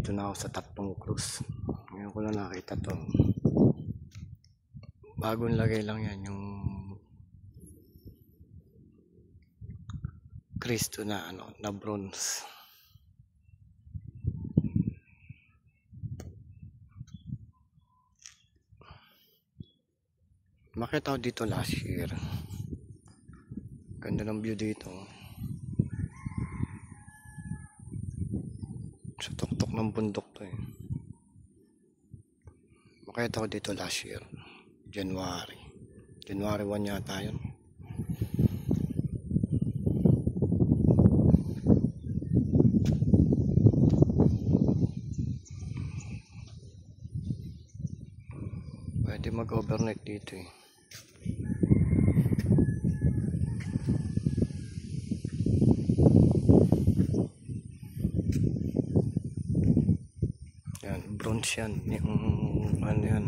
nandito na ako sa Tatlong Cruz. Ngayon ko lang nakita to. Bagong lagay lang yan, yung Kristo na na bronze. Makita ko dito last year. Ganda ng view dito. Sa tuktok ng bundok to eh. Makita ko dito last year. January 1 yata yun. Pwede mag-overnight dito eh. Yan, bronze yan. Yung ano yan.